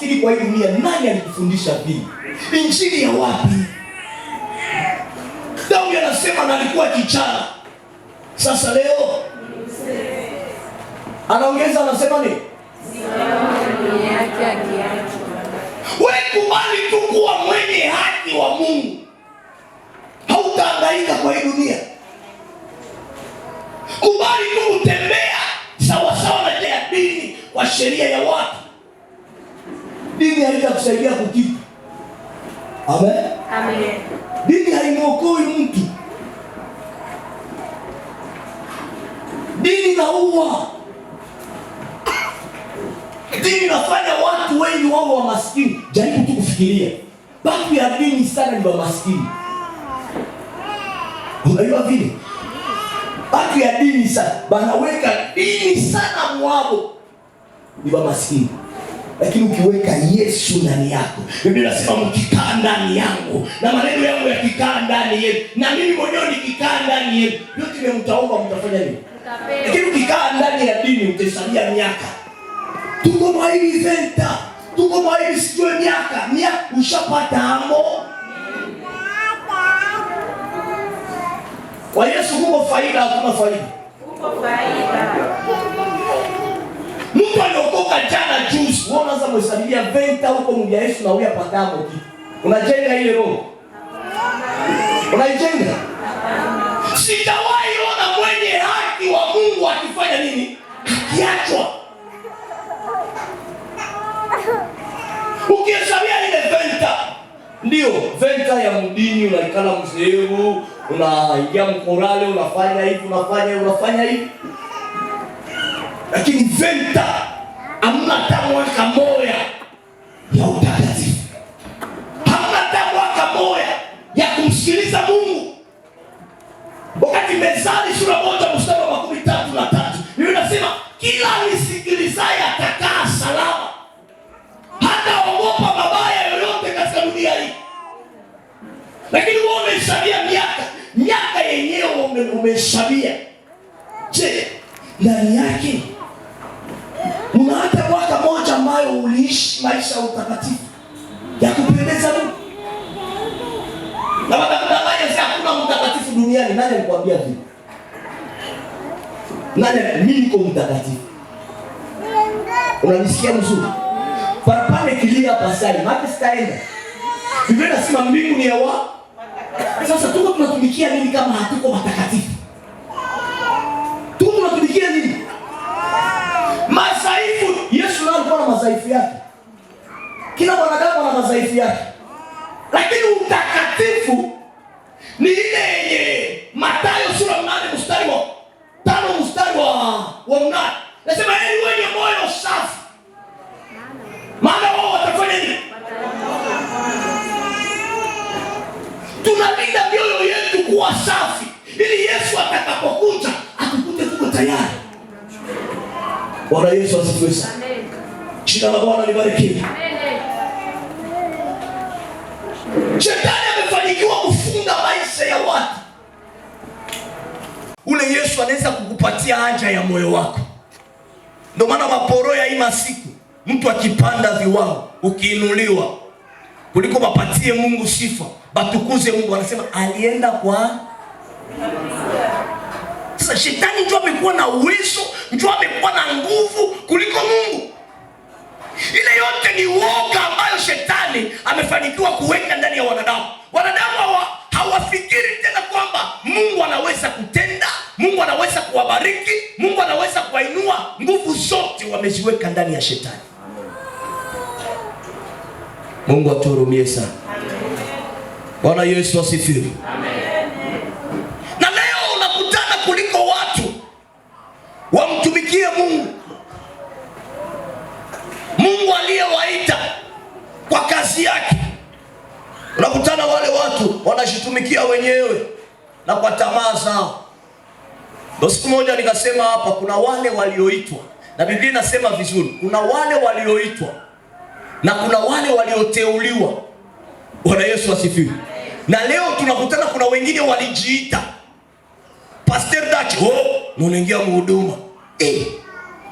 maskini kwa hii dunia, nani alikufundisha dini? Injili ya wapi? Daudi anasema na alikuwa kichaa. Sasa leo anaongeza, anasema nini? Wewe kubali tu kuwa mwenye haki wa Mungu, hautahangaika kwa hii dunia. Kubali tu kutembea sawa sawa na dini kwa sheria ya watu. Dini haitakusaidia kukipu. Amen. Amen. Dini haimwokoi mtu. Dini inaua. Dini inafanya watu wengi wao wa maskini. Jaribu tu kufikiria. Watu ya dini sana ni wa maskini. Unajua vile? Watu ya dini sana banaweka dini sana mwabo ni wa maskini. Lakini ukiweka Yesu ndani yako, Biblia inasema mkikaa ndani yangu na maneno yangu yakikaa ndani yenu na mimi mwenyewe nikikaa ndani yenu, yote mtaomba mtafanya nini? Lakini ukikaa ndani ya dini utasalia miaka. Tuko maili venta, tuko maili sijue miaka ushapata amo. Kwa Yesu huko faida, hakuna faida. Huko faida. Mtu aliokoka jana juzi, wewe unaanza kuhesabia venta huko mbele ya Yesu na wewe apatamo kitu. Unajenga ile roho. Unaijenga? Sijawahi ona mwenye haki wa Mungu akifanya nini? Akiachwa. Ukihesabia ile venta, ndio venta ya mdini, unaikala mzehebu, unaingia mkorale, unafanya hivi. Lakini venta hamna tamwaka moya ya utakatifu. Hamna tamwaka moya ya kumsikiliza Mungu. Wakati Methali sura 1:33, Biblia inasema kila nisikilizaye atakaa salama. Hata ogopa mabaya yoyote katika dunia hii. Lakini wewe umehesabia miaka yenyewe umehesabia. Je, ndani yake una hata mwaka moja ambayo uliishi maisha ya utakatifu ya kupendeza Mungu? Na watakudanganya sasa hakuna mtakatifu duniani. Nani alikwambia hivi? Mimi niko mtakatifu. Unanisikia mzuri? Parapane kilia pasali, maki staenda. Biblia inasema mbingu ni ya wa. Sasa tuko tunatumikia nini kama hatuko watakatifu? Tuko tunatumikia nini? Madhaifu. Yesu naye alikuwa na madhaifu yake. Kila mwanadamu ana madhaifu yake. Lakini utakatifu ni ile yenye Mathayo sura 8:5 nasema heri wenye moyo safi, maana wao watafanya nini? Tunalinda mioyo yetu kuwa safi ili Yesu atakapokuja atukute tuko tayari. Bwana Yesu asifiwe sana. Jina la Bwana libarikiwe. Shetani amefanikiwa kufunga maisha ya watu. Ule Yesu anaweza kukupatia haja ya moyo wako. Ndio maana maporo ya hii masiku, mtu akipanda viwango, ukiinuliwa, kuliko bapatie Mungu sifa, batukuze Mungu, anasema alienda kwa. Sasa shetani ndio amekuwa na uwezo, ndio amekuwa na nguvu kuliko Mungu. Ile yote ni uoga ambayo shetani amefanikiwa kuweka ndani ya wanadamu. Wanadamu hawafikiri tena kwamba Mungu anaweza kutenda, Mungu anaweza kuwabariki, Mungu anaweza kuwainua. Nguvu zote wameziweka ndani ya shetani. Mungu atuhurumie sana. Bwana Yesu asifiwe. Na leo unakutana kuliko watu wamtumikie Mungu. Mungu aliyewaita kwa kazi yake. Unakutana wale watu wanashitumikia wenyewe na kwa tamaa zao. Ndio siku moja nikasema hapa, kuna wale walioitwa, na Biblia inasema vizuri, kuna wale walioitwa na kuna wale walioteuliwa. Bwana Yesu asifiwe. Na leo tunakutana kuna wengine walijiita Pastor Dach, unaingia mhuduma.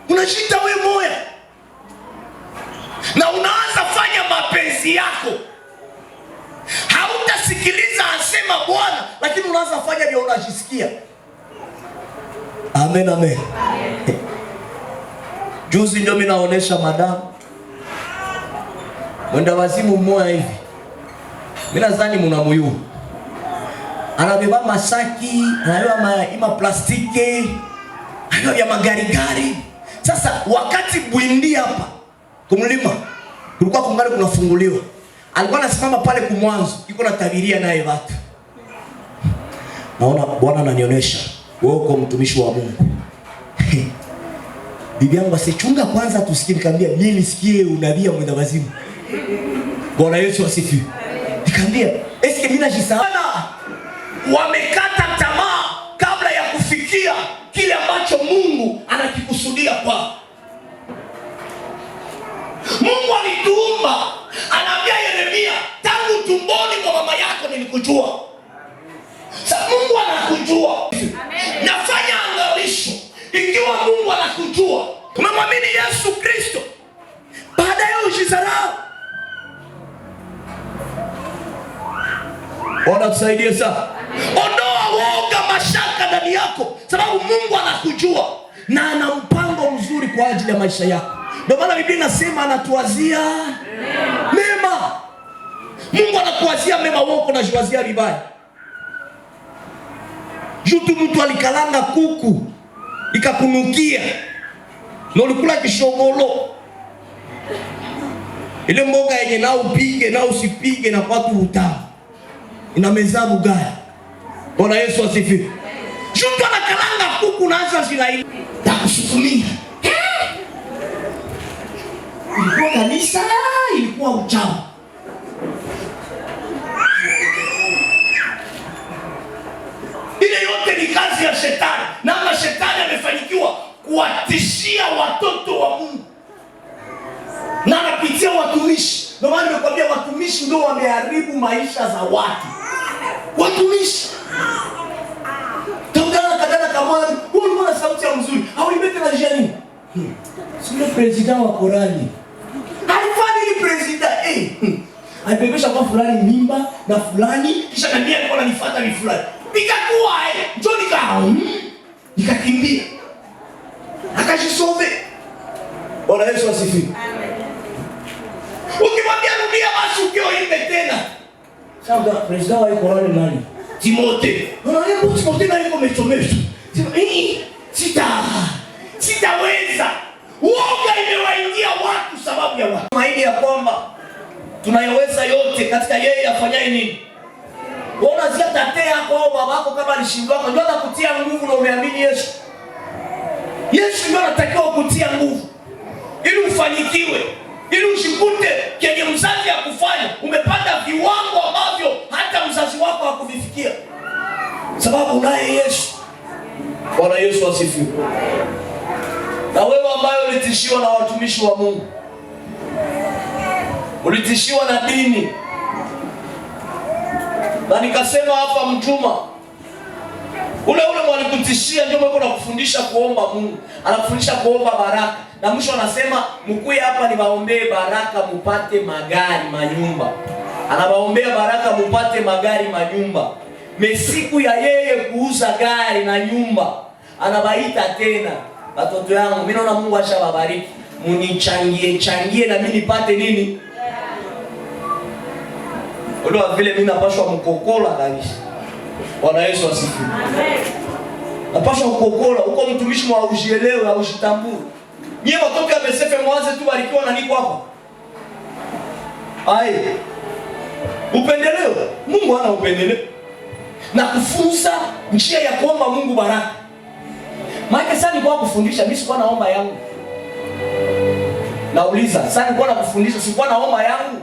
Unajiita wewe moya. Na unaanza mapenzi yako. Hautasikiliza asema Bwana, lakini unaanza fanya vile unajisikia. Amen, amen. Juzi ndio mimi naonesha madamu mwenda wazimu mmoja hivi. Mimi nadhani mnamuyua. Anabeba masaki, anabeba ima plastiki, anabeba magari gari. Sasa wakati Bwindi hapa kumlima kulikuwa kungali kunafunguliwa. Alikuwa anasimama pale kumwanzo, yuko na tabiria naye watu. Naona Bwana ananionyesha, wewe uko mtumishi wa Mungu. Bibi yangu asichunga kwanza tusikie, nikamwambia mimi nisikie unabii wa mwenda wazimu. Bwana Yesu asifiwe. Nikamwambia, eske mimi najisahau? Wamekata tamaa kabla ya kufikia kile ambacho Mungu anakikusudia kwa. Mungu alituumba, anaambia Yeremia, tangu tumboni mwa mama yako nilikujua. Sasa Mungu anakujua. Amen. Nafanya angalisho, ikiwa Mungu anakujua, umemwamini Yesu Kristo, baadaye usizarau. Bwana tusaidie sana. Ondoa woga, mashaka ndani yako, sababu Mungu anakujua na ana mpango mzuri kwa ajili ya maisha yako. Ndio maana Biblia inasema anatuwazia mema. Mungu anakuwazia mema, wewe unajiwazia vibaya. Jutu mtu alikalanga kuku ikakunukia, na ulikula kishogolo. Ile mboga yenye na upige na usipige na watu utamu ina mezabu gani? Bwana Yesu asifiwe. Jutu anakalanga kuku na anza zilaini ya kusukumia. Ilikuwa kanisa, ilikuwa uchawi. Ile yote ni kazi ya shetani. Na shetani amefanikiwa kuwatishia watoto wa Mungu, na anapitia watumishi. Ndio maana nimekwambia watumishi ndio wameharibu maisha za watu. Watumishi Tungana kadana kama huyu mwana sauti ya mzuri. Hauibete na jani. Sio president wa Korani. Haifani ni president. Alibebesha kwa fulani mimba na fulani, kisha kandia alikuwa ananifuata ni fulani. Nikakuwa njoo nikakimbia. Akajisove. Bwana Yesu asifiwe. Amen. Ukimwambia rudia basi ukioimbe tena. Sasa president wa Korani nani? Timotheo. Unaona Timotheo na yuko mechomesho. Sitaweza. Woga imewaingia watu sababu ya watu. Tumaini ya kwamba tunayoweza yote katika yeye afanyaye nini? Unaona zitatea kwa babako kama alishindwa, ndio atakutia nguvu na umeamini Yesu. Yesu ndio anatakiwa kukutia nguvu ili ufanikiwe, ili ushikute kenye mzazi akufanya. Umepanda viwango ambavyo hata mzazi wako hakuvifikia, sababu unaye Yesu. Bwana Yesu asifiwe. Na wewe ambaye ulitishiwa na watumishi wa Mungu, ulitishiwa na dini, na nikasema hapa mtuma ule mwalikutishia ndio mweko na kufundisha kuomba Mungu, anakufundisha kuomba baraka, na mwisho anasema mkuye hapa niwaombee baraka mupate magari manyumba. Anawaombea baraka mupate magari manyumba. Mesiku ya yeye kuuza gari na nyumba, anabaita tena, watoto yangu mimi naona Mungu ashawabariki, munichangie na mimi nipate nini? Ndio vile mimi napashwa mkokola kabisa. Bwana Yesu asifiwe. Amen. Napashwa mkokola, uko mtumishi mwa ujielewe au ujitambue. Nyie watoto ya Besefe mwanze tu barikiwa na niko hapa. Ai. Upendeleo. Mungu hana upendeleo. Na kufunza njia ya kuomba Mungu baraka. Maana sasa nilikuwa kufundisha, mimi sikuwa naomba yangu. Nauliza, sasa nilikuwa nakufundisha, sikuwa naomba yangu.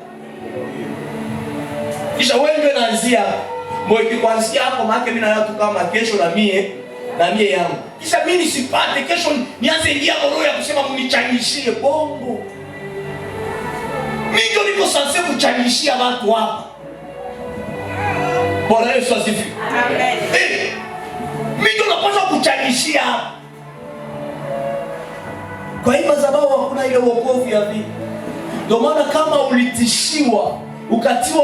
Kisha wewe ndio unaanzia moyo kwanza hapo, maana mimi na watu kama kesho na mie yangu. Kisha mimi nisipate kesho nianze ingia roho ya kusema mnichangishie bongo. Mimi ndio niko sasa kuchangishia watu hapa. Bwana Yesu asifiwe. Amen. Mimi ndio napaswa kuchangishia hapa. Kwa hiyo sababu hakuna ile wokovu ya vipi. Ndio maana kama ulitishiwa ukatiwa